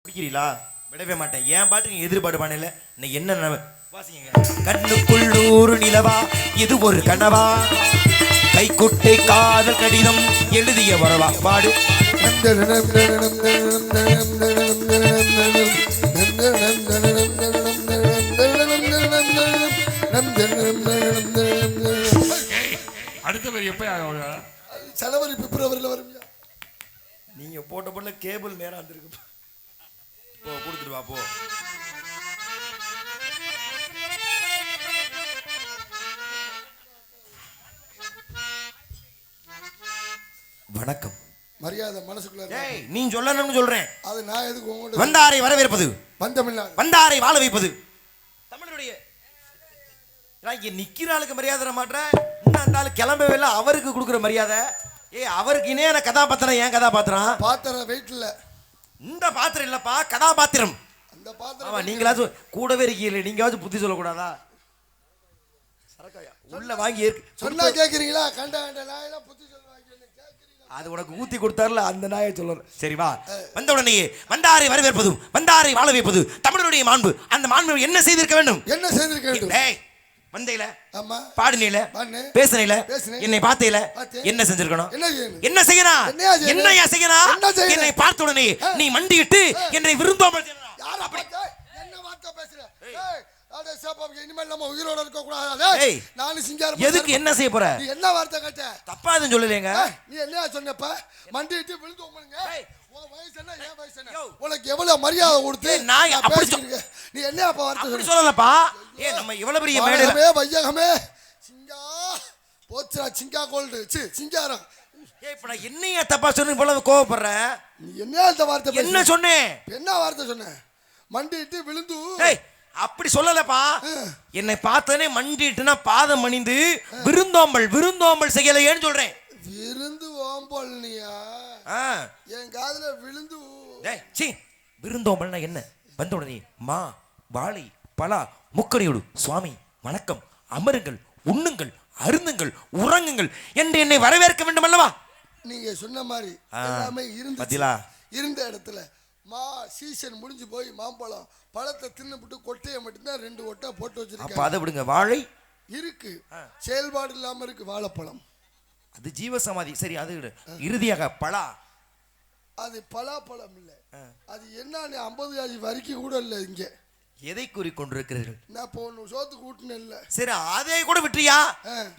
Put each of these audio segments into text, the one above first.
பிடிக்கிறீங்களா? விடவே மாட்டேன். ஏன் பாட்டு நீ எதிர்பார்ட்டு பாடல. இன்னைக்கு என்ன வாசிங்க. கண்ணுக்குள்ளூர் நிலவா இது ஒரு கனவா, கைக்குட்டை காதல் கடிதம் எழுதிய வரவா பாடு. அடுத்த பேர் எப்ப ஜனவரி பிப்ரவரியில் வரும். நீங்க போட்ட போல கேபிள் நேரம் வந்திருக்கு. போ கொடுத்துட்டு வா போ. வணக்கம். மரியாதை மனசுக்குள்ள. ஏய் நீ சொல்லணும்னு சொல்றேன். அது நான் எதுக்கு உங்ககிட்ட? வந்தாரை வரவேற்பது, வந்தமிழ்நாடு வந்தாரை வாழ வைப்பது தமிழனுடைய. இங்க நிக்கிற ஆளுக்கு மரியாதை தர மாட்டேற. இன்னும் அந்த ஆளு கிளம்பவே இல்லை, அவருக்கு கொடுக்குற மரியாதை. ஏய் அவருக்கு இணையான கதாபாத்திரம். ஏன் கதாபாத்திரம்? பாத்திரம் வெயிட் இல்ல. இந்த பாத்திரம் இல்லப்பா, கதாபாத்திரம். அந்த பாத்திரம். ஆமா நீங்களாச்சும் கூடவே இருக்கீங்க, நீங்களாச்சும் புத்தி சொல்லக்கூடாதா? உள்ள வாங்கி சொன்னா கேக்குறீங்களா? கண்ட கண்ட நாயெல்லாம் புத்தி சொல்லுவாங்க. அது உனக்கு ஊத்தி கொடுத்தாருல, அந்த நாயை சொல்லுற. சரி வா. வந்த உடனே வந்தாரை வரவேற்பதும் வந்தாரை வாழ வைப்பது தமிழனுடைய மாண்பு. அந்த மாண்பு என்ன செய்திருக்க வேண்டும்? என்ன செய்திருக்க வேண்டும்? டேய் வந்தையில, ஆமா, பாடுனீல, பேசுனீல, என்னை பார்த்தீல, என்ன செஞ்சிருக்கணும்? என்ன செய்யணும்? என்னையா செய்யணும்? என்னை பார்த்த உடனே நீ மண்டியிட்டு என்னை விருந்தோம்பல் செய்யணும். யார பார்த்த? என்ன வார்த்தை பேசுற? ஏய் அட சாப்பா, இனிமேல் நம்ம உயிரோட இருக்க கூடாது. நான் சிங்காரம். எதுக்கு என்ன செய்ய போற? நீ என்ன வார்த்தை கேட்ட? தப்பா எதுவும் சொல்லலைங்க. நீ என்ன சொன்னப்ப? மண்டியிட்டு விருந்தோம்பலுங்க. உன் வயசு என்ன, என் வயசு என்ன? உனக்கு எவ்வளவு மரியாதை கொடுத்து நான் அப்படி நீ என்ன அப்ப வார்த்தை அப்படி சொல்லலப்பா. ஏ நம்ம இவ்வளவு பெரிய மேடையில வையகமே சிங்கா போச்சுடா. சிங்கா கோல்டு சி சிங்காரம். ஏய் இப்ப நான் என்னையா தப்பா சொன்னு இவ்வளவு கோவப்படுற? நீ என்ன அந்த வார்த்தை என்ன சொன்னேன்? என்ன வார்த்தை சொன்ன? மண்டிட்டு விழுந்து. ஏய் அப்படி சொல்லலப்பா. என்னை பார்த்தனே மண்டிட்டுனா பாதம் மணிந்து விருந்தோம்பல் விருந்தோம்பல் செய்யலையேன்னு சொல்றேன். விருந்து ஓம்பல்னியா? என் காதுல விழுந்து. டேய் சீ, விருந்தோம்பல்னா என்ன? வந்த உடனே மா வாழை பலா முக்கரையோடு சுவாமி வணக்கம், அமருங்கள், உண்ணுங்கள், அருந்துங்கள், உறங்குங்கள் என்று என்னை வரவேற்க வேண்டும் அல்லவா? நீங்க சொன்ன மாதிரி எல்லாமே இருந்துச்சு. இருந்த இடத்துல மா சீசன் முடிஞ்சு போய் மாம்பழம் பழத்தை தின்னுபிட்டு கொட்டையை மட்டும்தான் 2 ஒட்டை போட்டு வச்சிருக்காங்க. அதை விடுங்க. வாழை இருக்கு, செயல்பாடு இல்லாம இருக்கு. வாழைப்பழம் அது ஜீவசமாதி. சரி அது இறுதியாக பலா, அது பலாப்பழம் இல்ல. அது என்ன 50 காஜி வரைக்கும் கூட இல்ல. இங்க எதை கூறிக்கொண்டிருக்கிறீர்கள்? நான் போன சோத்துக்கு ஊட்டின இல்ல. சரி அதை கூட விட்டுறியா?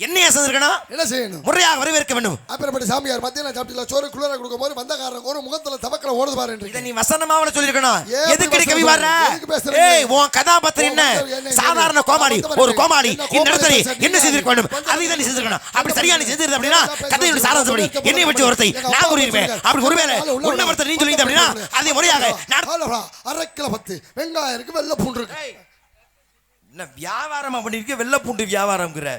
என்னையா செஞ்சிருக்கணும்? என்ன செய்யணும்? முறையாக வரவேற்க வேண்டும். அப்புறப்பட்ட சாமியார் மத்தியான சாப்பிட்டீங்களா சோறு குளிர கொடுக்கும் போது வந்தக்காரன் ஒரு முகத்துல தவக்கல ஓடுது பாரு. இதை நீ வசனமாவல சொல்லிருக்கணும். எதுக்கு கவி வர்ற? ஏய் உன் கதாபாத்திரம் என்ன? சாதாரண கோமாளி, ஒரு கோமாளி இந்த இடத்துல என்ன செய்திருக்க வேண்டும்? அதை தான் நீ செஞ்சிருக்கணும். அப்படி சரியா நீ செஞ்சிருந்த அப்படின்னா கதையோட சாராம்சப்படி என்னை வச்சு ஒருத்தை நான் கூறியிருப்பேன். அப்படி ஒருவேளை உன்னை ஒருத்தர் நீ சொல்லியிருந்த அப்படின்னா அதே முறையாக 1/2 கிலோ 10 வெங்காயம் இருக்கு, வெள்ளை பூண்டு இருக்கு. என்ன வியாபாரமா பண்ணிருக்க? வெள்ளை பூண்டு வியாபாரம்ங்கற.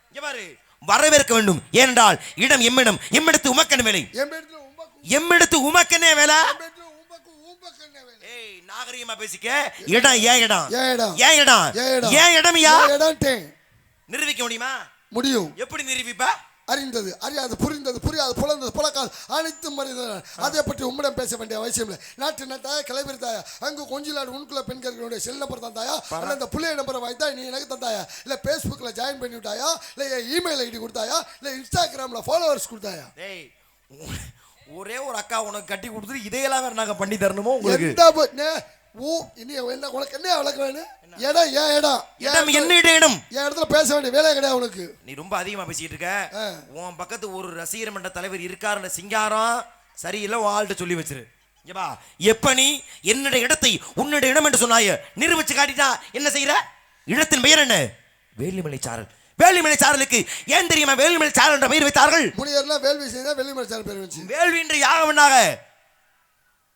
இங்க பாரு, வரவேற்க வேண்டும். ஏனென்றால் இடம் எம்மிடம், எம்மிடத்து உமக்கன வேலை. எம்மிடத்து உமக்கனே வேலை. ஏய் நாகரிகமா பேசிக்க. இடம் ஏன் இடம்? ஏன் இடம்? ஏன் இடம்யா? நிரூபிக்க முடியுமா? முடியும். எப்படி நிரூபிப்ப? அறிந்தது அறியாது, புரிந்தது புரியாது, புலந்தது புலக்காது, அனைத்தும் மனிதன். அதை பற்றி உம்மிடம் பேச வேண்டிய அவசியம் இல்லை. நாட்டு நட்டாயா, கிளம்பி தாயா, அங்கு கொஞ்சிலாடு உனக்குள்ள பெண்களுடைய செல் நம்பர் தந்தாயா, இல்லை அந்த புள்ளைய நம்பரை வாய்த்தா நீ எனக்கு தந்தாயா, இல்லை ஃபேஸ்புக்கில் ஜாயின் பண்ணி விட்டாயா, இல்லை இமெயில் ஐடி கொடுத்தாயா, இல்லை இன்ஸ்டாகிராமில் ஃபாலோவர்ஸ் கொடுத்தாயா? ஏய் ஒரே ஒரு அக்கா உனக்கு கட்டி கொடுத்துட்டு இதையெல்லாம் வேற நாங்கள் பண்ணி தரணுமோ உங்களுக்கு? உனக்கு என்ன விளக்க வேணும்? இடம் ஏன் இடம்? இடம் என்ன இடம்? என் இடத்துல பேச வேண்டிய வேலையே கிடையாது உனக்கு. நீ ரொம்ப அதிகமா பேசிட்டு இருக்க. உன் பக்கத்து ஒரு ரசிகர் மன்ற தலைவர் இருக்காருல சிங்காரம், சரியில்லை உன் ஆள்கிட்ட சொல்லி வச்சிரு. ஏப்பா எப்ப நீ என்னுடைய இடத்தை உன்னுடைய இடம் என்று சொன்னாய நிரூபிச்சு காட்டிட்டா என்ன செய்யற? இடத்தின் பெயர் என்ன? வேலிமலை சாரல். வேலிமலை சாரலுக்கு ஏன் தெரியுமா வேலிமலை சாரல் என்ற பெயர் வைத்தார்கள்? முனியர்லாம் வேள்வி செய்தா வேலிமலை சாரல் பெயர் வச்சு. வேள்வி என்று யாகம் பண்ணாங்க.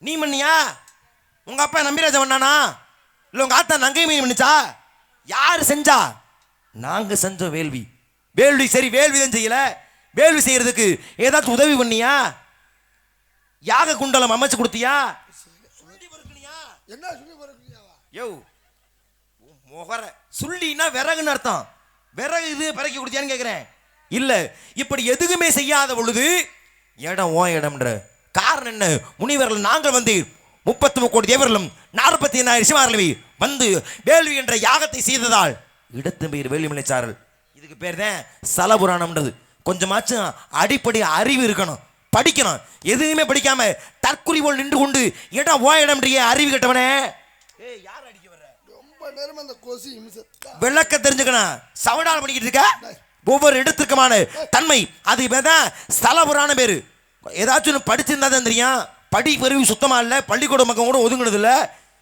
நீ பண்ணியா? உங்க அப்பா நம்பிராஜா பண்ணானா? இல்ல உங்க ஆத்தா நங்கை மீன் பண்ணிச்சா? யாரு செஞ்சா? நாங்க செஞ்சோம் வேள்வி. வேள்வி சரி, வேள்வி தான் செய்யல. வேள்வி செய்யறதுக்கு ஏதாச்சும் உதவி பண்ணியா? யாக குண்டலம் அமைச்சு கொடுத்தியா? என்ன சொல்லி பொறுக்கணியாவா? யோ முகர சுள்ளினா விறகுன்னு அர்த்தம். விறகு இது பறக்கி கொடுத்தியான்னு கேட்கிறேன். இல்ல இப்படி எதுவுமே செய்யாத பொழுது இடம் ஓ இடம்ன்ற காரணம் என்ன? முனிவர்கள் நாங்கள் வந்து 33 கோடி தேவர்களும் 44,000 சிவாரலவி வந்து வேள்வி என்ற யாகத்தை செய்ததால் இடத்து பெயர் வேலுமலைச்சாரல். இதுக்கு பேர் தான் ஸ்தலபுராணம்ன்றது. கொஞ்சமாச்சும் அடிப்படை அறிவு இருக்கணும், படிக்கணும். எதுவுமே படிக்காம தற்குறி போல் நின்று கொண்டு இடம் ஓ இடம்ன்றிய அறிவு கட்டவனே. யார் அடிக்க வர்ற? ரொம்ப நேரம் அந்த கோசி விளக்க தெரிஞ்சுக்கணும். சவடால் பண்ணிக்கிட்டு இருக்க ஒவ்வொரு இடத்துக்குமான தன்மை அது தான் ஸ்தலபுராண பேரு. ஏதாச்சும் படிச்சிருந்தா தான் தெரியும். படிப்பறிவு சுத்தமா இல்ல, பள்ளிக்கூட மக்கள் கூட ஒதுங்கினது இல்ல.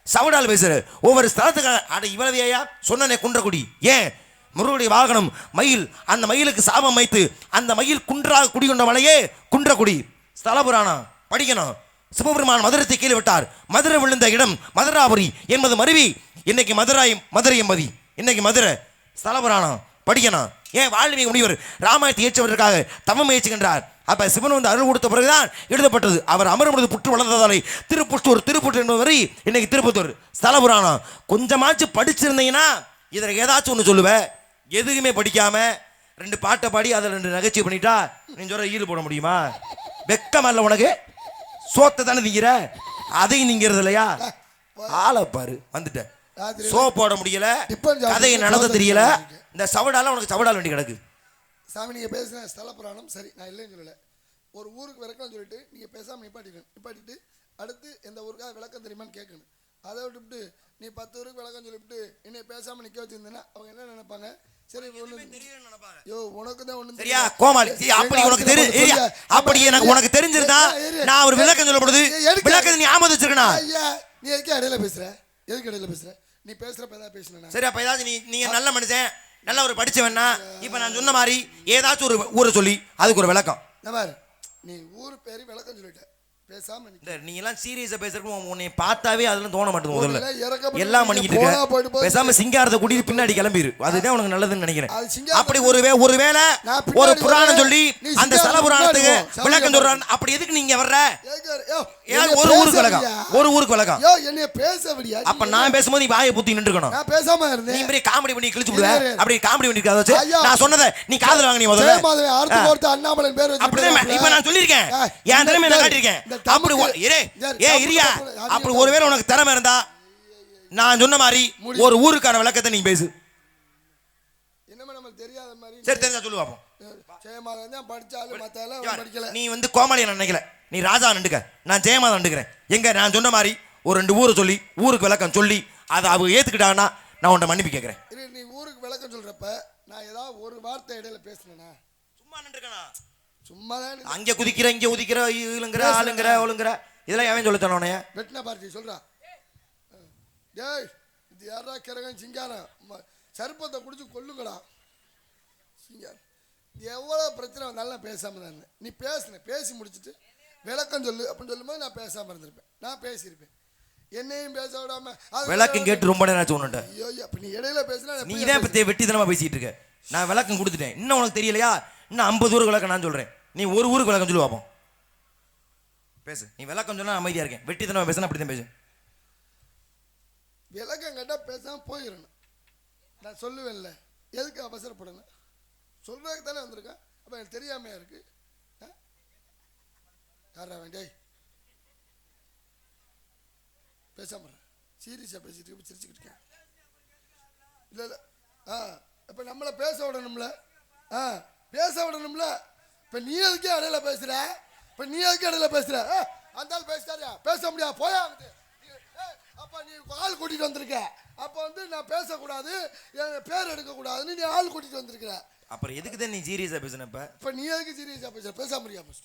சவடால் பேசுற ஒவ்வொரு ஸ்தலத்துக்கு அட இவ்வளவு ஐயா சொன்னனே குன்றக்குடி. ஏன் முருகனுடைய வாகனம் மயில், அந்த மயிலுக்கு சாபம் வைத்து அந்த மயில் குன்றாக குடிகொண்ட மலையே குன்றக்குடி. ஸ்தலபுராணம் படிக்கணும். சிவபெருமான் மதுரத்தை கீழே விட்டார். மதுரை விழுந்த இடம் மதுராபுரி என்பது மருவி இன்னைக்கு மதுரை என்பதி. இன்னைக்கு மதுரை. ஸ்தலபுராணம் படிக்கணும். ஏன் வால்மீகி முனிவர் ராமாயணத்தை ஏற்றவதற்காக தவம் முயற்சிக்கின்றார். அப்ப சிவன் வந்து அருள் கொடுத்த பிறகுதான் எழுதப்பட்டது. அவர் அமரமுடிது புற்று வளர்ந்ததாலே திருப்புஷ்டூர் என்பது இன்னைக்கு திருப்பத்தூர். ஸ்தலபுராணம் கொஞ்சமாச்சு படிச்சிருந்தீங்கன்னா இதில் ஏதாச்சும் ஒன்று சொல்லுவேன். எதுவுமே படிக்காம 2 பாட்டை பாடி அதில் 2 நகைச்சுவை பண்ணிட்டா நீ சொல்ற ஈடு போட முடியுமா? வெக்கமா இல்லை உனக்கு? சோத்தை தானே திங்கிற, அதையும் திங்கிறது இல்லையா? ஆளை பாரு வந்துட்ட. சோ போட முடியல, கதையை நடத்த தெரியல. இந்த சவடால உனக்கு சவடால் வேண்டி கிடக்கு. சாமி நீங்க பேசுன ஸ்தலபுராணம் சரி, நான் இல்லைன்னு சொல்லல. ஒரு ஊருக்கு விளக்கம் சொல்லிட்டு நீங்க பேசாம நிப்பாட்டிட்டு அடுத்து எந்த ஊருக்காக விளக்கம் தெரியுமான்னு கேட்கணும். அதை விட்டுவிட்டு நீ 10 ஊருக்கு விளக்கம் சொல்லிவிட்டு என்னை பேசாம நிக்க வச்சிருந்தேன்னா அவங்க என்ன நினைப்பாங்க? சரி உனக்கு தான் ஒண்ணு சரியா கோமாளி. அப்படி உனக்கு தெரியும், அப்படி எனக்கு உனக்கு தெரிஞ்சிருந்தா நான் ஒரு விளக்கம் சொல்லப்படுது. விளக்கத்தை நீ ஆமது வச்சிருக்கணும். ஐயா நீ எதுக்கு இடையில பேசுற? எதுக்கு இடையில பேசுற? நீ பேசுறப்ப ஏதாவது பேசணும். சரி அப்ப ஏதாச்சும் நீங்க நல்ல மனுஷன், நல்ல ஒரு படிச்சவன்னா இப்ப நான் சொன்ன மாதிரி ஏதாச்சும் ஒரு ஊரை சொல்லி அதுக்கு ஒரு விளக்கம். நீ ஊர் பேரு விளக்கம் சொல்லிட்ட, பேசாம நீ எல்லாம் சீரியஸா பேசுறப்ப உன்னை பார்த்தாவே அதெல்லாம் தோண மாட்டேங்குது. முதல்ல எல்லாம் பண்ணிக்கிட்டு இருக்க, பேசாம சிங்காரத்தை கூட்டிட்டு பின்னாடி கிளம்பிரு. அதுதான் உனக்கு நல்லதுன்னு நினைக்கிறேன். அப்படி ஒருவேளை ஒரு புராணம் சொல்லி அந்த ஸ்தல புராணத்துக்கு விளக்கம் சொல்றான். அப்படி எதுக்கு நீங்க வர்ற? ஒரு ஊருக்கு விளக்கம், ஒரு ஊருக்கு விளக்கம். என்ன பேசவியா? அப்ப நான் பேசும்போது நீ வாயை புத்தி நின்றுக்கணும். நான் பேசாம இருந்தேன். நீ பெரிய காமெடி பண்ணி கிழிச்சு விடுவ. அப்படி காமெடி பண்ணி இருக்காத. நான் சொன்னதை நீ காதுல வாங்க. நீ முதல்ல அண்ணாமலை பேர் அப்படிதான் இப்ப நான் சொல்லியிருக்கேன். என் திறமை நான் காட்டியிருக்கேன். அப்படி இரியா, அப்படி ஒருவேளை உனக்கு திறமை இருந்தா நான் சொன்ன மாதிரி ஒரு ஊருக்கான விளக்கத்தை நீ பேசு. என்னமா நமக்கு தெரியாத மாதிரி. சரி தெரிஞ்சா சொல்லு பாப்போம். ஜெயமாதன் படிச்சாலும் மத்தால படிக்கல. நீ வந்து கோமாளியை நான் நினைக்கல, நீ ராஜா நின்றுக்க, நான் ஜெயமாதன் நின்றுக்கிறேன். எங்க நான் சொன்ன மாதிரி ஒரு 2 ஊரை சொல்லி ஊருக்கு விளக்கம் சொல்லி அதை அவங்க ஏத்துக்கிட்டாங்கன்னா நான் உன்னை மன்னிப்பு கேட்கிறேன். நீ ஊருக்கு விளக்கம் சொல்றப்ப நான் ஏதாவது ஒரு வார்த்தை இடையில பேசுனேனா? சும்மா நின்றுக்கணும். சும்மா தான் அங்க குதிக்கிற, இங்க குதிக்கிற, இழுங்கிற, ஆளுங்கிற, ஒழுங்குற, இதெல்லாம் எவன் சொல்ல தரோனே? வெட்டின பார்ட்டி சொல்றா. டேய் இது யாரா கிரகன் சிங்காரம் சர்ப்பத்தை குடிச்சு கொல்லுங்கடா. சிங்காரம் எவ்வளோ பிரச்சனை வந்தாலும் பேசாம தான் இருந்தேன். நீ பேசி முடிச்சுட்டு விளக்கம் சொல்லு அப்படின்னு சொல்லும்போது நான் பேசாம இருந்திருப்பேன். நான் பேசியிருப்பேன். என்னையும் பேச விடாம விளக்கம் கேட்டு ரொம்ப நேரம் சொன்னேன். ஐயோ அப்ப நீ இடையில பேசினா நீ தான் பத்தி வெட்டித்தனமா பேசிட்டு இருக்க. நான் விளக்கம் கொடுத்துட்டேன். இன்னும் உனக்கு தெரியலையா? இன்னும் 50 ஊருக்கு விளக்கம் நான் சொல்றேன். நீ ஒரு ஊருக்கு விளக்கம் சொல்லு பார்ப்போம். பேசு. நீ விளக்கம் சொன்னா அமைதியா இருக்கேன். வெட்டித்தனமா பேசுனா அப்படித்தான் பேசு. விளக்கம் கேட்டா பேசாம போயிடணும். நான் சொல்லுவேன்ல, எதுக்கு அவசரப்படணும்? சொல்றதுக்கு தானே வந்திருக்கேன். அப்ப எனக்கு தெரியாமையா இருக்கு? யாரா வேண்டிய பேசாம சீரியஸா பேசிட்டு சிரிச்சுக்கிட்டு இருக்கேன். இல்ல இல்ல இப்ப நம்மள பேச விடணும்ல, பேச விடணும்ல. இப்ப நீ எதுக்கே இடையில பேசுற? இப்ப நீ எதுக்கு இடையில பேசுற? அந்த ஆள் பேசிட்டாரியா? பேச முடியாது போயா. அப்ப நீ ஆள் கூட்டிட்டு வந்திருக்க. அப்ப வந்து நான் பேசக்கூடாது, என் பேர் எடுக்க கூடாதுன்னு நீ ஆள் கூட்டிட்டு வந்திருக்கிற. அப்புறம் எதுக்கு தான் நீ சீரியஸா பேசுனப்ப? இப்ப நீ எதுக்கு சீரியஸா பேசுற? பேச முடியாது.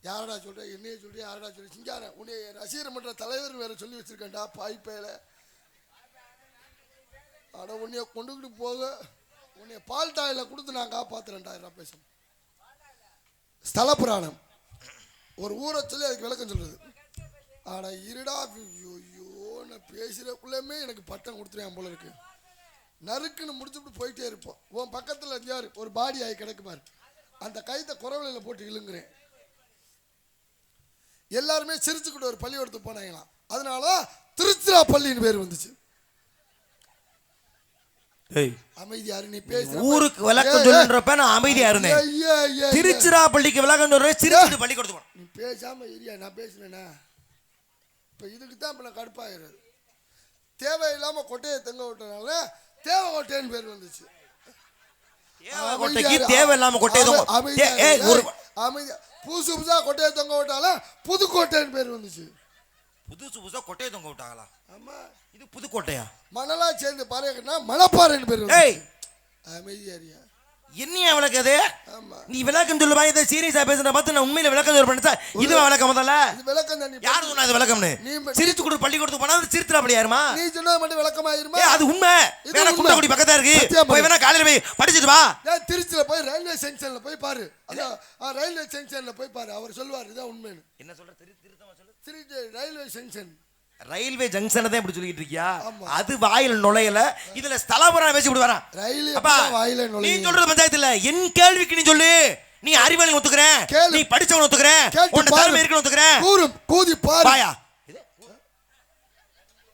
யாரடா சொல்ற? என்னைய சொல்ற? யாரடா சொல்ற? சிங்கார உன்னை ரசிகர் மன்ற தலைவர் வேற சொல்லி வச்சிருக்கேன்டா பாய்ப்பேல. ஆனா உன்னைய கொண்டுகிட்டு போக உன்னைய பால் டாயில கொடுத்து நான் காப்பாத்துறேன்டா. பேசணும். ஸ்தல புராணம் ஒரு ஊரை சொல்லி அதுக்கு விளக்கம் சொல்றது. ஆனா இருடா நான் பேசுறக்குள்ளமே எனக்கு பட்டம் கொடுத்துருவேன் போல இருக்கு. நறுக்குன்னு முடிச்சுட்டு போயிட்டே இருப்போம். உன் பக்கத்துல யாரு ஒரு பாடி ஆகி கிடக்குமாரு, அந்த கைத்தை குறவலையில போட்டு இழுங்குறேன். எல்லாருமே சிரிச்சுக்கிட்டு ஒரு பள்ளிக்கூடத்துக்கு போனாங்களாம். அதனால திருச்சிராப்பள்ளின்னு பேர் வந்துச்சு. அமைதியா நீ பேச ஊருக்கு விளக்கம் சொல்றப்ப நான் அமைதியா இருந்தேன். திருச்சிராப்பள்ளிக்கு விளக்கம் சொல்றேன். சிரிச்சுட்டு பள்ளிக்கூடத்துக்கு நீ பேசாம இரியா. நான் பேசுனேனா? இப்போ இதுக்கு தான் இப்போ நான் கடுப்பாகிறது. தேவையில்லாம கொட்டையை தொங்க விட்டனால தேவகோட்டைன்னு பேர் வந்துச்சு. தேவையில்லாம கொட்டையை அமைதியா புதுசு புதுசா கொட்டையை தொங்க விட்டாலும் புதுக்கோட்டைன்னு பேர் வந்துச்சு. புதுசு புதுசா கொட்டையை தொங்க விட்டாங்களா? ஆமா. இது புதுக்கோட்டையா? மணலா சேர்ந்து பாருங்கன்னா மணப்பாறைன்னு பேர். அமைதியாரியா என்னையா விளக்குது? நீ விளக்கம் சொல்லுவா. இதை சீரியஸா பேசுற பார்த்து நான் உண்மையில விளக்கம் சொல்ல இது விளக்கம் முதல்ல விளக்கம் தான். யாரு சொன்னா இது விளக்கம்னு? சிரிச்சு கொடு பள்ளிக்கூடத்துக்கு போனா சிரித்துறா அப்படி யாருமா? நீ சொன்னது மட்டும் விளக்கமாயிருமா? அது உண்மை. வேணா குண்டக்குடி பக்கத்தா இருக்கு, போய் வேணா காலையில போய் படிச்சுட்டு வா. திருச்சியில போய் ரயில்வே ஜங்ஷன்ல போய் பாரு. ரயில்வே ஜங்ஷன்ல போய் பாரு, அவர் சொல்லுவார் இதான் உண்மைன்னு. என்ன சொல்ற? Tiruchi railway junction. ரயில்வே ஜங்ஷனை தான் இப்படி சொல்லிட்டு இருக்கியா? அது வாயில நுழையல, இதுல ஸ்தலபுரம் பேசி இப்படி வரா. வாயில நுழைய நீ சொல்றது பஞ்சாயத்து இல்ல. என் கேள்விக்கு நீ சொல்லு. நீ அறிவாளி ஒத்துக்கிறேன், நீ படிச்சவன் ஒத்துக்கிறேன், உன்ன திறமை இருக்குன்னு ஒத்துக்கிறேன். கூறும் கூதி பாரு. வாயா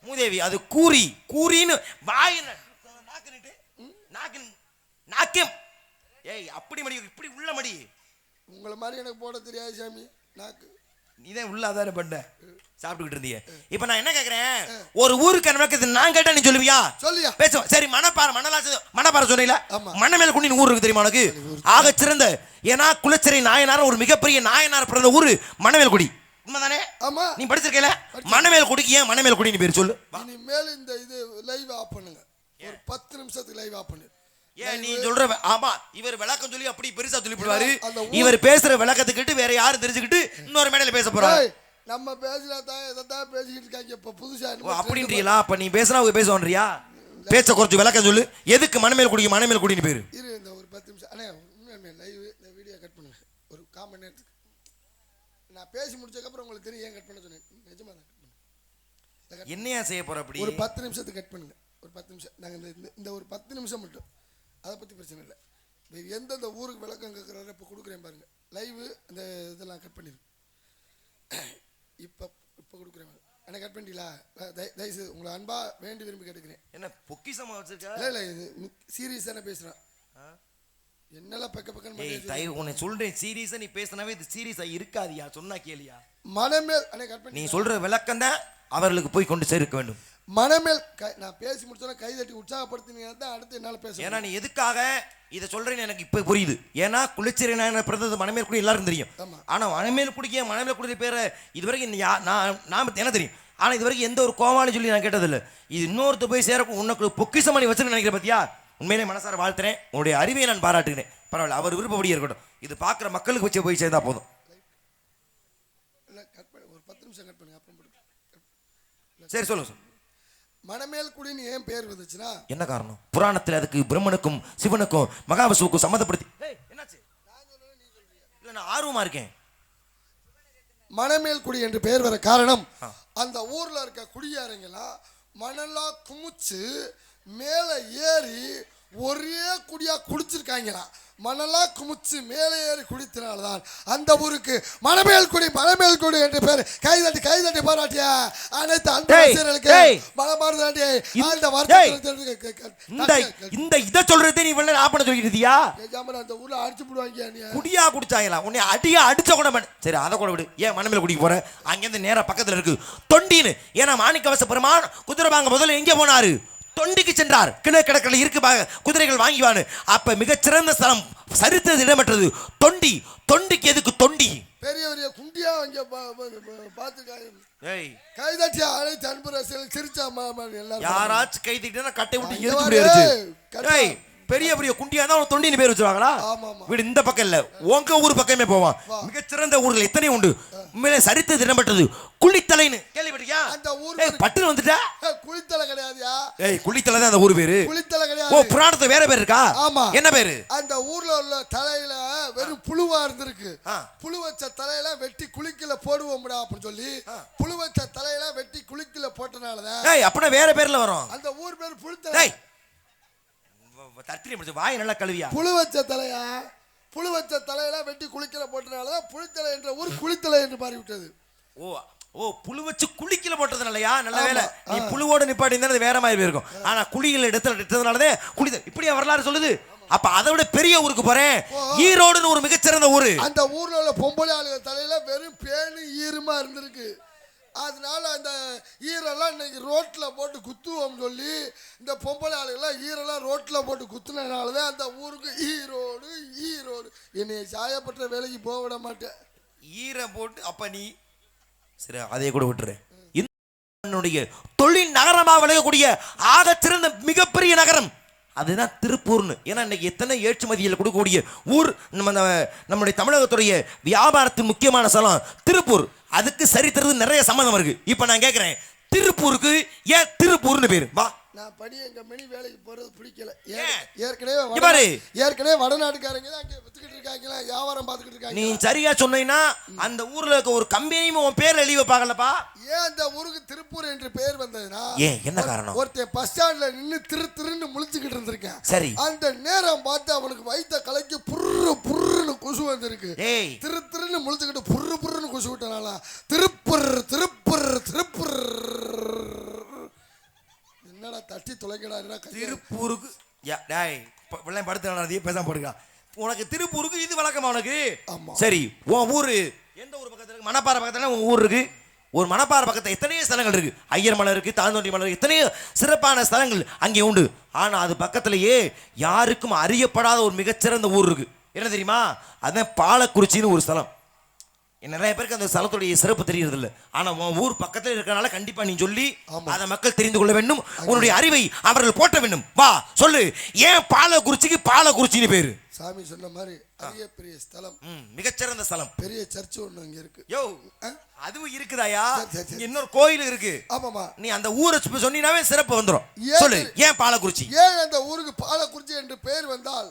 மூதேவி, அது கூரி கூரின்னு வாயில நாக்கு. ஏய் அப்படி மடி, இப்படி உள்ள மடி. உங்களை மாதிரி எனக்கு போட தெரியாது சாமி. நாக்கு நீதான் உள்ள அதான பண்ண சாப்பிட்டுக்கிட்டு இருந்தீங்க. இப்ப நான் என்ன கேக்குறேன், ஒரு ஊருக்கு நடக்குது நான் கேட்டா நீ சொல்லுவியா? சொல்லியா பேசுவோம். சரி, மணப்பாறை சொன்னீங்களா? மணமேல் குண்டி ஊர் இருக்கு தெரியுமா உனக்கு? ஆக சிறந்த ஏன்னா குலச்சிறை நாயனார் ஒரு மிகப்பெரிய நாயனார் பிறந்த ஊரு மணமேல்குடி. உண்மைதானே? ஆமா. நீ படிச்சிருக்கல? மணமேல்குடிக்கு ஏன் மணமேல்குடின்னு பேர் சொல்லு. இனிமேல் இந்த இது லைவ் ஆஃப் பண்ணுங்க. ஒரு 10 நிமிஷத்துக்கு லைவ் ஆஃப் பண்ணு. ஏன் நீ சொல்ற? ஆமா, இவர் விளக்கம் சொல்லி அப்படி பெருசா சொல்லி போடுவாரு. இவர் பேசுற விளக்கத்துக்கிட்டு வேற யாரும் தெரிஞ்சுக்கிட்டு இன்னொரு மேடையில பேச போறாரு. நம்ம பேசல தான் இதான் பேசிக்கிட்டு இருக்காங்க. இப்ப புதுசா அப்படின்றீங்களா? அப்ப நீ பேசுனா அவங்க பேசுவான்றியா? பேச்ச குறைச்சு விளக்கம் சொல்லு. எதுக்கு மணமேல் குடின்னு பேரு? இரு இந்த ஒரு 10 நிமிஷம். அண்ணே உண்மையா லைவ் இந்த வீடியோ கட் பண்ணுங்க. ஒரு 1/4 மணி நேரத்துக்கு நான் பேசி முடிச்சதுக்கு அப்புறம் உங்களுக்கு தெரியும் ஏன் கட் பண்ண சொன்னேன். நிஜமா தான் கட் பண்ணுங்க. என்னையா செய்ய போற? அப்படி ஒரு 10 நிமிஷத்துக்கு கட் பண்ணுங்க. ஒரு 10 நிமிஷம். நாங்க இந்த ஒரு 10 நிமிஷம் மட்டும், அதை பற்றி பிரச்சனை இல்லை. எந்தெந்த ஊருக்கு விளக்கம் கேட்குறாரு இப்போ கொடுக்குறேன் பாருங்க. லைவ் அந்த இதெல்லாம் கட் பண்ணிடுங்க. இப்போ கொடுக்குறேன். என்ன கட் பண்ணிட்டீங்களா? தயவுசெய்து உங்களை அன்பா வேண்டி விரும்பி கேட்டுக்கிறேன். என்ன பொக்கிசமா வச்சிருக்கா? இல்லை இது சீரியஸான பேசுகிறேன். என்னெல்லாம் பக்கம் உன்னை சொல்றேன். சீரியஸா நீ பேசினாவே இது சீரியஸா இருக்காதியா? சொன்னா கேளியா? மனமேல் கட் பண்ணி நீ சொல்ற விளக்கம் தான் அவர்களுக்கு போய் கொண்டு சேர்க்க வேண்டும். மனமேல் நான் பேசி முடிச்சோன்னா கை தட்டி உற்சாகப்படுத்தினீங்கன்னா தான் அடுத்து என்னால் பேச. ஏன்னா நீ எதுக்காக இதை சொல்றேன்னு எனக்கு இப்ப புரியுது. ஏன்னா குளிச்சிறை நாயனார் பிறந்தது மணமேல்குடி எல்லாரும் தெரியும். ஆனா மணமேல்குடிக்கு மணமேல்குடி பேரை இதுவரைக்கும் நான் என்ன தெரியும். ஆனா இதுவரைக்கும் எந்த ஒரு கோவாலும் சொல்லி நான் கேட்டதில்லை. இது இன்னொருத்த போய் சேர உனக்கு பொக்கிசமா நீ வச்சுன்னு நினைக்கிற பத்தியா? உண்மையிலே மனசார வாழ்த்துறேன். உன்னுடைய அறிவை நான் பாராட்டுகிறேன். பரவாயில்ல, அவர் விருப்பப்படியே இருக்கட்டும். இது பார்க்குற மக்களுக்கு வச்சு போய் சேர்ந்தா போதும். ஒரு 10 நிமிஷம் கட் பண்ணுங்க. அப்புறம் சரி சொல்லுங்க. மணமேல்குடின்னு ஏன் பேர் வந்துச்சுன்னா என்ன காரணம்? புராணத்தில் அதுக்கு பிரம்மனுக்கும் சிவனுக்கும் மகாவிஷ்ணுவுக்கும் சம்மந்தப்படுத்தி என்னாச்சு? இல்ல நான் ஆர்வமா இருக்கேன். மணமேல்குடி என்று பெயர் வர காரணம், அந்த ஊர்ல இருக்க குடியாரங்களாம் மணலா குமிச்சு மேல ஏறி ஒரே குடியா குடிச்சிருக்காங்களாம். மணலா குமிச்சு மேலே ஏறி குடித்தனால்தான் அந்த ஊருக்கு மணமேல்குடி என்று பேர். கைதட்டி பாராட்டியா அனைத்து அன்பர்களுக்கு மனமார்ந்த இந்த இத சொல்றதே நீ வெள்ள ஆப்பன சொல்லிட்டியா? அந்த ஊர்ல அடிச்சு போடுவாங்க. குடியா குடிச்சாங்களா? உன்னை அடிச்ச கூட சரி, அதை கூட விடு. ஏன் மணமேல்குடிக்கு போற? அங்கிருந்து நேரா பக்கத்துல இருக்கு தொண்டின்னு. ஏன்னா மாணிக்கவாச பெருமான் குதிரை வாங்க முதல்ல எங்கே போனாரு? தொண்டிக்கு சென்றார். கிணக்கடற்கரை இருக்கு குதிரைகள் வாங்கிவானு. அப்ப மிகச்சிறந்த ஸ்தலம் சரித்திரத்தில் இடம்பெற்றது தொண்டி. தொண்டிக்கு எதுக்கு தொண்டி? பெரிய பெரிய குண்டியா அங்க பாத்துக்காய். கைதட்டியா அனைத்து அன்பு ரசிகர்கள் சிரிச்சா எல்லாரும். யாராச்சும் கைதட்டினா கட்டை விட்டு எடுத்து முடியாது. பெரிய பெரிய குண்டியா தான் தொண்டின்னு பேர் வச்சிருவாங்களா? வீடு இந்த பக்கம் இல்ல, உங்க ஊர் பக்கமே போவான். மிகச்சிறந்த ஊர்கள் எத்தனை உண்டு. உண்மையிலே சரித்திரத்தில் இடம்பெற்றது குளித்தலைன்னு கேள்விப்பட்டியா? அந்த ஊர் பட்டு வந்துட்டா குளித்தலை கிடையாதுயா. குளித்தலை தான் அந்த ஊர் பேரு. குளித்தலை கிடையாது. ஓ, புராணத்துல வேற பேர் இருக்கா? ஆமா. என்ன பேரு? அந்த ஊர்ல உள்ள தலையில வெறும் புழுவா இருந்திருக்கு. புழு வச்ச தலையில வெட்டி குளிக்கல போடுவோம்டா அப்படின்னு சொல்லி புழு வச்ச தலையில வெட்டி குளிக்கல போட்டனாலதான் அப்படின்னா வேற பேர்ல வரும். அந்த ஊர் பேர் புளித்தலை. வாய் நல்லா கழுவியா? புழு வச்ச தலையில வெட்டி குளிக்கல போட்டனாலதான் புளித்தலை என்ற ஊர் குளித்தலை என்று மாறிவிட்டது. ஓ, புழு வச்சு குளிக்கல போட்டதுனாலயா? நல்ல வேலை, நீ புழுவோட நிப்பாட்டி இருந்தா வேற மாதிரி இருக்கும். ஆனா குளிகள் எடுத்ததுனாலதான் குளித்த இப்படியா வரலாறு சொல்லுது. அப்ப அதை விட பெரிய ஊருக்கு போறேன். ஈரோடுன்னு ஒரு மிகச்சிறந்த ஊரு. அந்த ஊர்ல உள்ள பொம்பளை ஆளுகள் தலையில வெறும் பேனு ஈருமா இருந்திருக்கு. அதனால அந்த ஈரெல்லாம் இன்னைக்கு ரோட்ல போட்டு குத்துவோம் சொல்லி இந்த பொம்பளை ஆளுகள்லாம் ஈரெல்லாம் ரோட்ல போட்டு குத்துனதுனாலதான் அந்த ஊருக்கு ஈரோடு ஈரோடு. என்னை சாயப்பட்ட வேலைக்கு போக விட மாட்டேன். ஈரை போட்டு அப்ப நீ சரி அதே கூட விட்டுரு. என்னுடைய தொழில் நகரமாக விளங்கக்கூடிய ஆகச்சிறந்த மிகப்பெரிய நகரம் அதுதான் திருப்பூர்னு. ஏன்னா இன்னைக்கு எத்தனை ஏற்றுமதியில் கொடுக்கக்கூடிய ஊர் நம்முடைய தமிழகத்துடைய வியாபாரத்தின் முக்கியமான ஸ்தலம் திருப்பூர். அதுக்கு சரித்திரது நிறைய சம்மந்தம் இருக்கு. இப்ப நான் கேட்கிறேன், திருப்பூருக்கு ஏன் திருப்பூர்னு பேரு? வா, நான் படியங்க மணி வேலைக்கு போறது பிடிக்கல. ஏற்கனவே வடநாட்டுக்காரங்க தான் அங்கே வித்துக்கிட்டு இருக்காங்களா, வியாபாரம் பார்த்துக்கிட்டு இருக்காங்க. நீ சரியா சொன்னீங்கன்னா அந்த ஊர்ல இருக்க ஒரு கம்பெனியும் உன் பேர்ல எழுதி வைப்பாங்கல்லப்பா. ஏன் அந்த ஊருக்கு திருப்பூர் என்று பெயர் வந்ததுன்னா ஏன் என்ன காரணம்? ஒருத்தன் பஸ் ஸ்டாண்ட்ல நின்று திருன்னு முழிச்சுக்கிட்டு இருந்திருக்கேன். சரி, அந்த நேரம் பார்த்து அவனுக்கு வயிற்ற கலைக்கு புர்ருன்னு குசு வந்திருக்கு. திருன்னு முழிச்சுக்கிட்டு புர்ருன்னு குசு விட்டனால திருப்பூர் திருப்பூர் திருப்பூர். என்னடா தட்டி தொலைக்கடா திருப்பூருக்கு படுத்து பேசாம போடுங்க. உனக்கு திருப்பூருக்கு இது வழக்கமா உனக்கு? சரி, உன் ஊரு எந்த ஊர் பக்கத்துல இருக்கு? மணப்பாறை பக்கத்துல உன் ஊர் இருக்கு. ஒரு மணப்பாறை பக்கத்துல எத்தனையோ ஸ்தலங்கள் இருக்கு. ஐயர் மலை இருக்கு, தாந்தோண்டி மலை இருக்கு, எத்தனையோ சிறப்பான ஸ்தலங்கள் அங்கே உண்டு. ஆனா அது பக்கத்திலேயே யாருக்கும் அறியப்படாத ஒரு மிகச்சிறந்த ஊர் இருக்கு. என்ன தெரியுமா? அதான் பாலக்குறிச்சின்னு ஒரு ஸ்தலம். நிறைய பேருக்கு அந்த ஸ்தலத்துடைய சிறப்பு தெரியறது இல்லை. ஆனா உன் ஊர் பக்கத்தில் இருக்கிறனால கண்டிப்பா நீ சொல்லி அதை மக்கள் தெரிந்து கொள்ள வேண்டும். உன்னுடைய அறிவை அவர்கள் போட்ட வேண்டும். வா சொல்லு, ஏன் பாலக்குறிச்சிக்கு பாலக்குறிச்சின்னு பேரு? சாமி சொன்ன மாதிரி அரிய பெரிய ஸ்தலம், மிகச்சிறந்த ஸ்தலம். பெரிய சர்ச் ஒண்ணு அங்க இருக்கு. யோ, அதுவும் இருக்குதாயா? இன்னொரு கோயில் இருக்கு. ஆமாமா, நீ அந்த ஊரை சொன்னீனாவே சிறப்பு வந்துடும். சொல்லு, ஏன் பாலக்குறிச்சி? ஏன் அந்த ஊருக்கு பாலக்குறிச்சி என்று பெயர் வந்தால்,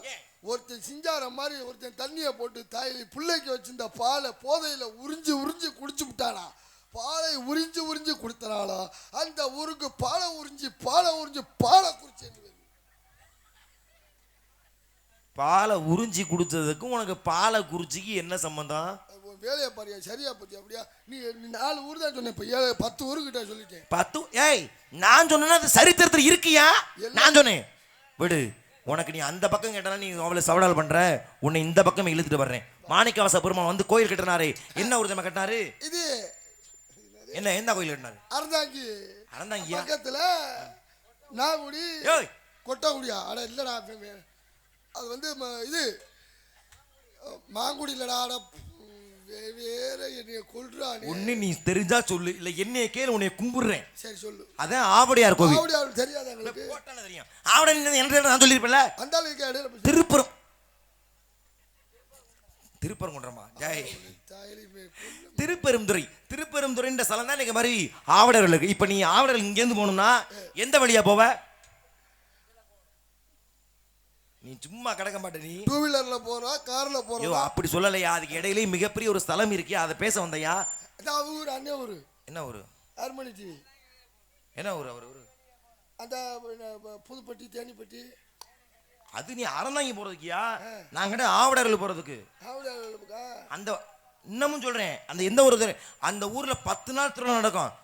ஒருத்தன் சிங்காரம் மாதிரி ஒருத்தன் தண்ணியை போட்டு தாயில பிள்ளைக்கு வச்சிருந்த பாலை போதையில உறிஞ்சு குடிச்சு விட்டானா. பாலை உறிஞ்சு கொடுத்தனால அந்த ஊருக்கு பாலை உறிஞ்சி பாலக்குறிச்சி என்று. பாலை உறிஞ்சி கொடுத்ததுக்கும் உனக்கு பாலக்குறிச்சிக்கு என்ன சம்பந்தம்? வேலையை பாரியா, சரியா போச்சு. அப்படியா? நீ 4 ஊர் தான் சொன்ன, இப்ப 10 ஊருக்கிட்ட சொல்லிட்டேன். 10? ஏய், நான் சொன்னா அது சரித்திரத்தில் இருக்கியா? நான் சொன்னேன் விடு. உனக்கு நீ அந்த பக்கம் கேட்டா நீ அவளை சவடால் பண்ற. உன்னை இந்த பக்கம் இழுத்துட்டு வர்றேன். மாணிக்கவாச பெருமாள் வந்து கோயில் கட்டினாரு. என்ன ஒரு தடவை கட்டினாரு? இது என்ன எந்த கோயில் கட்டினாரு? அறந்தாங்கி பக்கத்துல நாகுடி கொட்டகுடியா? அட இல்லடா, அது வந்து இது மாங்குடி இல்லடா. வேற என்னைய கொல்றானே. ஒண்ணு நீ தெரிஞ்சா சொல்லு, இல்ல என்னைய கேளு, உன்னைய கும்பிடுறேன். சரி சொல்லு. அதான் ஆவடியார் கோவில். ஆவடியார் தெரியாத உங்களுக்கு? போட்டானே தெரியும். ஆவடியார் என்ன நான் சொல்லிருப்பேன்ல. அந்த ஆளுக்கு இடையில திருப்பரங்குன்றமா? ஜெய் திருப்பெருந்துறைன்ற ஸ்தலம் தான் இன்னைக்கு மாதிரி ஆவடியார்களுக்கு. இப்ப நீ ஆவடியார் இங்க இருந்து போகணும்னா எந்த வழியா போவ? நீ சும்மா கிடக்க மாட்டே. நீ 2 வீலர்ல போறா, கார்ல போறா? அப்படி சொல்லலையா? அதுக்கு இடையில மிகப்பெரிய ஒரு ஸ்தலம் இருக்கே, அதை பேச வந்தையா? ஊர் அண்ணே ஊரு. என்ன ஊரு? அர்மணிச்சி. என்ன ஊரு? அவர் ஊரு அந்த புதுப்பட்டி தேனிப்பட்டி. அது நீ அறந்தாங்கி போறதுக்கியா? நாங்க ஆவடர்கள் போறதுக்கு. அந்த இன்னமும் சொல்றேன், அந்த எந்த ஊரு? அந்த ஊர்ல 10 நாள் திருவிழா நடக்கும்.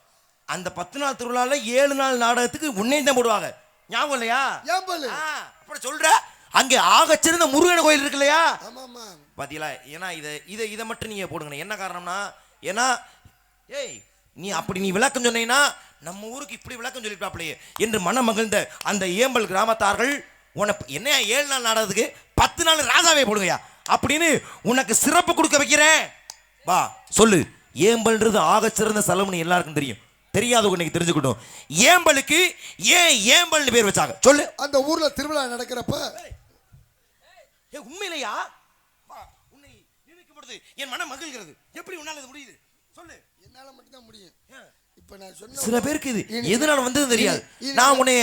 அந்த 10 நாள் திருவிழால 7 நாள் நாடகத்துக்கு உன்னையும் தான் போடுவாங்க. ஞாபகம் இல்லையா? அப்புறம் சொல்ற, அங்கே ஆகச்சிறந்த முருகன் கோயில் இருக்கு இல்லையா? பாத்தீங்களா? ஏன்னா இதை மட்டும் நீங்க போடுங்க. என்ன காரணம்னா, ஏன்னா ஏய் நீ அப்படி நீ விளக்கம் சொன்னீங்கன்னா நம்ம ஊருக்கு இப்படி விளக்கம் சொல்லிட்டாப்லையே என்று மனம் மகிழ்ந்த அந்த ஏம்பல் கிராமத்தார்கள் உனக்கு என்ன 7 நாள் நாடகத்துக்கு 10 நாள் ராஜாவே போடுங்கயா அப்படின்னு உனக்கு சிறப்பு கொடுக்க வைக்கிறேன். வா சொல்லு, ஏம்பல்ன்றது ஆகச்சிறந்த ஸ்தலம்னு எல்லாருக்கும் தெரியும். தெரியாதவங்க இன்னைக்கு தெரிஞ்சுக்கிட்டோம். ஏம்பலுக்கு ஏன் ஏம்பல்னு பேர் வச்சாங்க சொல்லு? அந்த ஊர்ல திருவிழா நடக்கிறப்ப உண்மையிலையா உன்னை நினைக்கும் பொழுது என் மனம் மகிழ்கிறது. எப்படி உன்னால இது முடியுது சொல்லு? என்னால மட்டும் தான் முடியும். இப்ப நான் சொன்ன சில பேருக்கு இது எதனால வந்தது தெரியாது. நான் உன்னை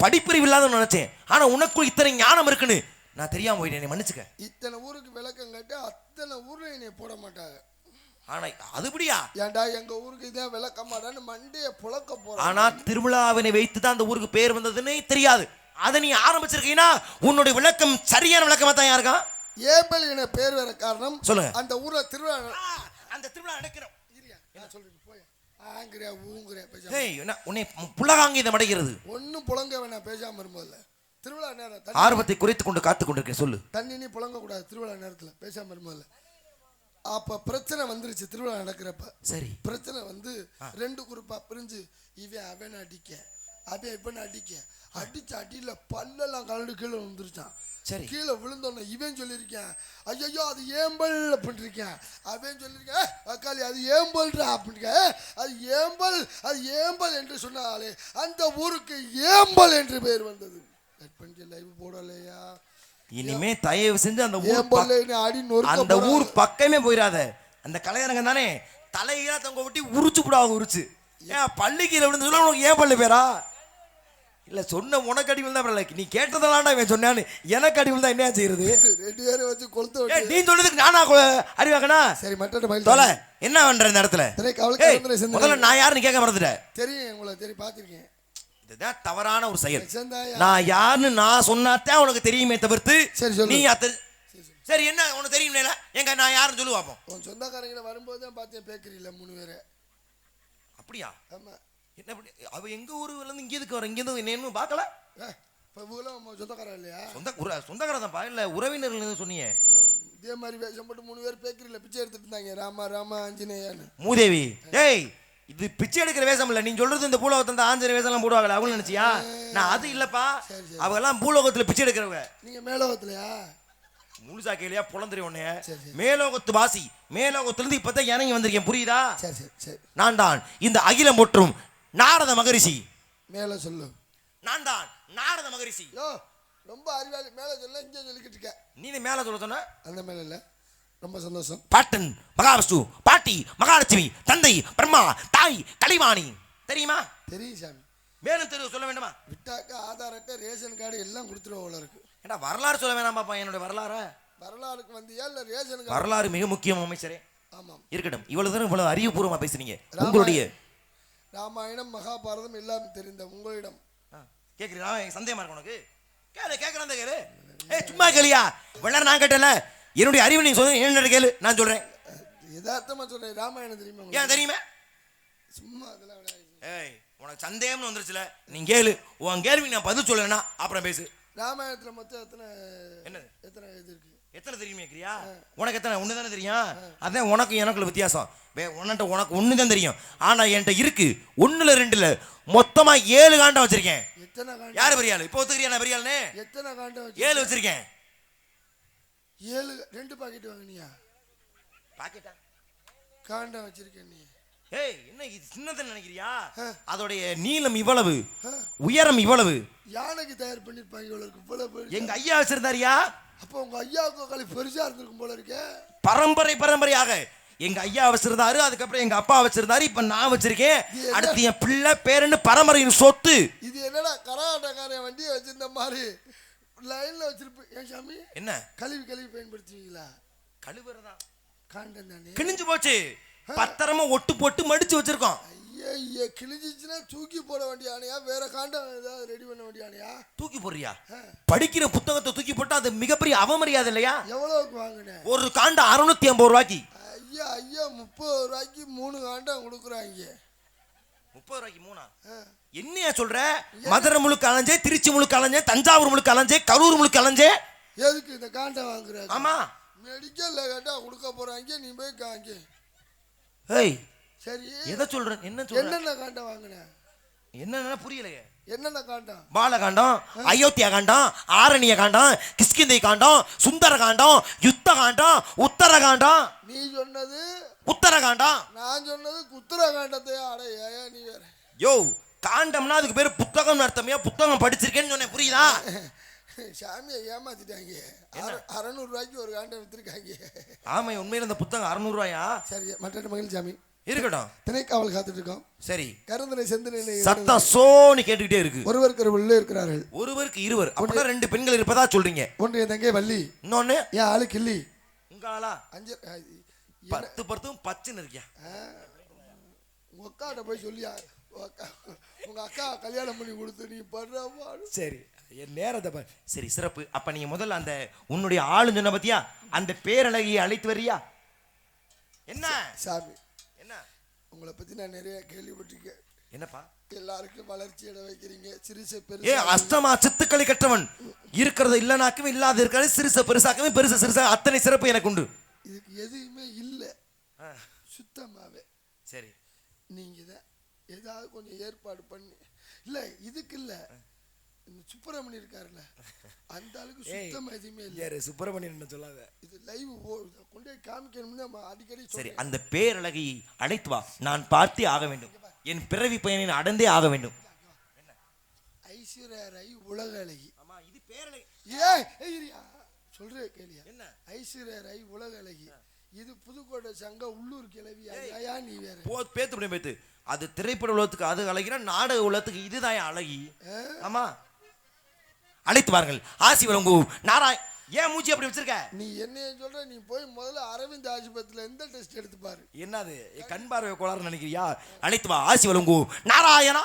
படிப்பறிவு இல்லாதவன்னு நினைச்சேன். ஆனா உனக்குள் இத்தனை ஞானம் இருக்குன்னு நான் தெரியாம போயிட்டேன். என்னை மன்னிச்சுக்க. இத்தனை ஊருக்கு விளக்கம் கேட்டு அத்தனை ஊர்ல என்னை போட மாட்டாங்க. ஆனா அதுபடியா? ஏண்டா எங்க ஊருக்கு இதே விளக்க மாட்டான்னு மண்டைய புழக்க போற. ஆனா திருவிழாவினை வைத்து தான் அந்த ஊருக்கு பேர் வந்ததுன்னு தெரியாது. அதை நீ ஆரம்பிச்சிருக்கீங்கன்னா உன்னுடைய விளக்கம் சரியான விளக்கமா தான் யாருக்கா? ஏம்பல் என பேர் வர காரணம் சொல்லுங்க. அந்த ஊர்ல திருவிழா, அந்த திருவிழா நடக்கிறோம். என்ன சொல்றீங்க? போய் ஆங்கறியா ஊங்கறியா பேசாம. ஏய் என்ன உன்னை புலகாங்கீதம் அடைகிறது? ஒண்ணும் புலங்க வேணாம், பேசாம இருமோல்ல. திருவிழா நேரம் ஆர்வத்தை குறைத்து கொண்டு காத்து கொண்டிருக்கேன். சொல்லு. தண்ணி நீ புலங்க கூடாது திருவிழா நேரத்துல, பேசாம இருமோல்ல. அப்ப பிரச்சனை வந்துருச்சு திருவிழா நடக்கிறப்ப. சரி. பிரச்சனை வந்து 2 குரூப்பா பிரிஞ்சு இவன் அவன் அடிக்க, அவன் இவன் அடிக்க, அடிச்ச அடியில பல்லெல்லாம் கலந்து கீழே விழுந்துருச்சான். சரி. கீழே விழுந்தோன்னு இவன் சொல்லியிருக்கேன், ஐயோ அது ஏம்பல் அப்படின்னு இருக்கேன். அவன் சொல்லியிருக்கேன், அக்காளி அது ஏம்பல்ரா அப்படின்னு. அது ஏம்பல் என்று சொன்னாலே அந்த ஊருக்கு ஏம்பல் என்று பேர் வந்தது. லைவ் போடலையா? இனிமே தயவு செஞ்சு அந்த ஊர் பக்கமே போயிடாத. அந்த கலையரங்கம் தானே தலையில தொங்க விட்டு உரிச்சு விடாங்க. உரிச்சு ஏன் பள்ளிக்கீரை விழுந்து சொல்ல உனக்கு ஏன் பள்ளி பேரா? இல்ல சொன்ன உனக்கு அடி விழுந்தா பரவாயில்ல, நீ கேட்டதெல்லாம் இவன் சொன்னான்னு எனக்கு அடி விழுந்தா என்ன செய்யறது? 2 பேரும் வச்சு கொளுத்து. நீ சொல்றதுக்கு நானா அடி வாங்கனா? சரி மட்டும் தோல என்ன பண்ற இந்த இடத்துல? முதல்ல நான் யாருன்னு கேட்க மறந்துட்டேன். தெரியும் உங்களுக்கு, தெரியும், பாத்திருக்கேன். இதுதான் தவறான ஒரு செயல். நான் யாருன்னு நான் சொன்னாத்தான் உனக்கு தெரியுமே தவிர்த்து நீ சரி என்ன உனக்கு தெரியும் எங்க நான் யாருன்னு சொல்லு பாப்போம். உன் சொந்தக்காரங்களை வரும்போது தான் பார்த்தேன் பேக்கரியில 3 பேரை. அப்படியா? ஆமா. என்ன அவ எங்க ஊர்ல இருந்து இங்க எதுக்கு வர? இங்க இருந்து என்ன பார்க்கல? சொந்தக்காரன் இல்லையா? சொந்தக்காரன் தான் இல்ல உறவினர்கள் சொன்னீங்க. இதே மாதிரி வேஷம் போட்டு 3 பேர் பேக்கரியில பிச்சை எடுத்துட்டு இருந்தாங்க. ராமா ஆஞ்சநேயான்னு. மூதேவி ஏய் இது பிச்சை எடுக்கிற வேஷம் இல்ல. நீ சொல்றது இந்த பூலோகத்துல ஆஞ்சநேய வேஷம் எல்லாம் போடுவாங்க அவங்க நினைச்சியா? நான் அது இல்லப்பா. அவங்க எல்லாம் பூலோகத்துல பிச்சை எடுக்கிறவங்க. நீங்க மேலோகத்துலயா? முழுசா கேளியா புலந்துரி ஒண்ணே. மேலோகத்து வாசி. மேலோகத்துல இருந்து இப்பதான் இறங்கி வந்திருக்கேன், புரியுதா? நான் தான் இந்த அகிலம் போற்றும் நாரத மகரிஷி. மேல சொல்லு. நான் தான் நாரத மகரிஷி. ரொம்ப அறிவாளி. மேல சொல்ல இங்க சொல்லிக்கிட்டு இருக்க. நீ மேல சொல்ல சொன்ன? அந்த மேல இல்ல. ரொம்ப சந்தோஷம். பாட்டன் மகாவிஷ்ணு, பாட்டி மகாலட்சுமி, தந்தை பிரம்மா, தாய் கலைவாணி. தெரியுமா? தெரியும் சாமி. மேலும் தெரியும் சொல்ல வேண்டுமா? விட்டாக்க ஆதார் அட்டை, ரேஷன் கார்டு எல்லாம் கொடுத்துருவோம் இருக்கு. ஏன்னா வரலாறு சொல்ல வேணாம் பாப்பா. என்னோட வரலாறுக்கு வந்தியா இல்ல ரேஷன் கார்டு? வரலாறு மிக முக்கியம் அமைச்சரே. ஆமாம். இருக்கட்டும். இவ்வளவு அறிவுபூர்வமா பேசுறீங்க. உங்களுடைய ராமாயணம் மகாபாரதம் எல்லாம் தெரிந்த உங்களிடம் கேக்குறீங்களா? சந்தேகமா இருக்கு உனக்கு? கேளு. சும்மா கேளியா? வெள்ளர் நான் கேட்டல. என்னுடைய அறிவு நீங்க சொல்லுங்க. என்ன கேளு, நான் சொல்றேன். யதார்த்தமா சொல்றேன். ராமாயணம் தெரியுமா? ஏன் தெரியுமே? சும்மா அதெல்லாம் உனக்கு சந்தேகம்னு வந்துருச்சுல, நீ கேளு. உன் கேள்வி நான் பதில் சொல்லனா அப்புறம் பேசு. ராமாயணத்துல மொத்தம் எத்தனை இது இருக்கு? எத்தனை தெரியுமே கிரியா? உனக்கு எத்தனை? ஒண்ணு தானே தெரியும். அதான் உனக்கு எனக்குள்ள வித்தியாசம். உனக்கு ஒண்ணுதான் தெரியும். ஆனா என்கிட்ட இருக்கு 1 இல்ல 2 இல்ல மொத்தமா 7 காண்டம் வச்சிருக்கேன். எத்தனை காண்டம்? யாரு பெரிய ஆளு? இப்போ ஒத்துக்கிறியா நான் பெரிய ஆளுன்னு? எத்தனை காண்டம்? 7 வச்சிருக்கேன். 7 2 பாக்கெட் வாங்குனியா? பாக்கெட்டா? காண்டம் வச்சிருக்கேன் நீ. ஏய் என்ன இது சின்னதுன்னு நினைக்கிறியா? அதோடைய நீளம் இவ்வளவு, உயரம் இவ்வளவு. யானைக்கு தயார் பண்ணிருப்பாங்க இவ்வளவு. இவ்வளவு எங்க ஐயா வச்சிருந்தாரியா? அப்ப உங்க ஐயாவுக்கு களி பெருசா இருந்திருக்கும் போல இருக்கே. பரம்பரையாக எங்க ஐயா வச்சிருந்தாரு, அதுக்கப்புறம் எங்க அப்பா வச்சிருந்தாரு, இப்ப நான் வச்சிருக்கேன். அடுத்து என் பிள்ளை பேருன்னு பரம்பரையின் சொத்து. இது என்னடா கராட்டக்காரன் வண்டியை வச்சிருந்த மாதிரி லைன்ல வச்சிருப்பேன். ஏன் சாமி என்ன கழுவி பயன்படுத்துவீங்களா? கழுவுறதா? காண்டம் தானே. கிழிஞ்சு போச்சு. பத்திரமா ஒட்டு போட்டு மடிச்சு வச்சிருக்கோம். ஐயா கிழிஞ்சிச்சுன்னா தூக்கி போட வேண்டியானையா? வேற காண்டம் ஏதாவது ரெடி பண்ண வேண்டியானையா? தூக்கி போடுறியா? படிக்கிற புத்தகத்தை தூக்கி போட்டா அது மிகப்பெரிய அவமரியாதை இல்லையா? எவ்வளவுக்கு வாங்கினேன்? ஒரு காண்டம் 650 ரூபாய்க்கு. ஐயா 30 ரூபாய்க்கு 3 காண்டம் கொடுக்குறாங்க. 30 ரூபாய்க்கு 3? என்னையா சொல்ற? மதுரை முழுக்க அலைஞ்சே, திருச்சி முழுக்க அலைஞ்சே, தஞ்சாவூர் முழுக்க அலைஞ்சே, கரூர் முழுக்க அலைஞ்சே. எதுக்கு இந்த காண்டம் வாங்குற? ஆமா மெடிக்கல்ல கேட்டா கொடுக்க போறாங்க. நீ போய் காங்க. ஏய் சரி எதை சொல்ற? என்ன சொல்ற? என்னென்ன காண்டம் வாங்குன? என்னன்னா புரியலையே. என்னென்ன காண்டம்? பாலகாண்டம், அயோத்தியா காண்டம், ஆரணிய காண்டம், கிஷ்கிந்தை காண்டம், சுந்தர காண்டம், யுத்த காண்டம், உத்தரகாண்டம். நீ சொன்னது உத்தரகாண்டம், நான் சொன்னது குத்துர காண்டத்தை. அடைய நீ வேற. யோ காண்டம்னா அதுக்கு பேரு புத்தகம் அர்த்தமையா? புத்தகம் படிச்சிருக்கேன்னு சொன்னேன், புரியுதா? சாமியை ஏமாத்திட்டாங்க. 600 ரூபாய்க்கு ஒரு காண்டம் வித்துருக்காங்க. ஆமா உண்மையில இந்த புத்தகம் 600 ரூபாயா? சரி மற்ற மகிழ் சாமி இருக்கட்டும். திணைக்காவல் காத்துட்டு இருக்கோம். சரி கருந்தனை செந்தனை சத்தம் சோனி கேட்டுக்கிட்டே இருக்கு. ஒருவருக்கு உள்ள இருக்கிறார்கள். ஒருவருக்கு இருவர். அப்படின்னா 2 பெண்கள் இருப்பதா சொல்றீங்க. ஒன்று என் தங்கை வள்ளி, இன்னொன்னு என் ஆளு கிள்ளி. உங்க ஆளா? 10 பர்த்தும் பச்சுன்னு இருக்கியா? உங்க அக்காட்ட போய் சொல்லியா? உங்க அக்கா கல்யாணம் பண்ணி கொடுத்து நீ படுற. சரி என் நேரத்தை சரி சிறப்பு. அப்ப நீங்க முதல்ல அந்த உன்னுடைய ஆளு சொன்ன பத்தியா அந்த பேரழகியை அழைத்து வர்றியா? என்ன சாமி என்ன உங்களை பத்தி நான் நிறைய கேள்விப்பட்டிருக்கேன். என்னப்பா? எல்லாருக்கும் வளர்ச்சி இட வைக்கிறீங்க. சிறுச பெருசு. ஏ அஷ்டமா சித்துக்களி கற்றவன் இருக்கிறது இல்லனாக்கவே இல்லாத இருக்காது. சிறுச பெருசாக்கவே பெருச சிறுசா அத்தனை சிறப்பு எனக்கு உண்டு. இதுக்கு எதுவுமே இல்லை ஆ, சுத்தமாவே. சரி நீங்க தான் ஏதாவது கொஞ்சம் ஏற்பாடு பண்ணி, இல்ல இதுக்கு இல்ல, இந்த சுப்பிரமணி இருக்காருல்ல அந்த அளவுக்கு சுத்தமா எதுவுமே இல்லை. யாரு சுப்பிரமணியன் சொல்லாத, இது லைவ் கொண்டு போய் காமிக்கணும்னு நம்ம அடிக்கடி சரி சொல்றேன். அந்த பேரழகை அழைத்து வா, நான் பார்த்தே ஆக வேண்டும், என் பிறவி பயனை அடைந்தே ஆக வேண்டும். ஐஸ்வர்யா ராய் உலக அழகி. ஆமா இது பேரழகி. சொல்றேன் கேளியா, என்ன ஐஸ்வர்யா ராய் உலக அழகி, இது புதுக்கோட்டை சங்க உள்ளூர் கிளவி. ஐயா நீ வேற பேத்து முடியும் பேத்து, அது திரைப்பட உலகத்துக்கு அது அழகினா நாடக உலகத்துக்கு இதுதான் அழகி. ஆமா அழைத்து வாருங்கள், ஆசி வழங்கு நாராய். ஏன் மூச்சி அப்படி வச்சிருக்க? நீ என்னைய சொல்ற, நீ போய் முதல்ல அரவிந்த் ஆஸ்பத்திரியில எந்த டெஸ்ட் எடுத்து பாரு. என்னது கண் பார்வை கோளாறு நினைக்கிறியா? அழைத்து வா, ஆசி வழங்கு நாராயணா.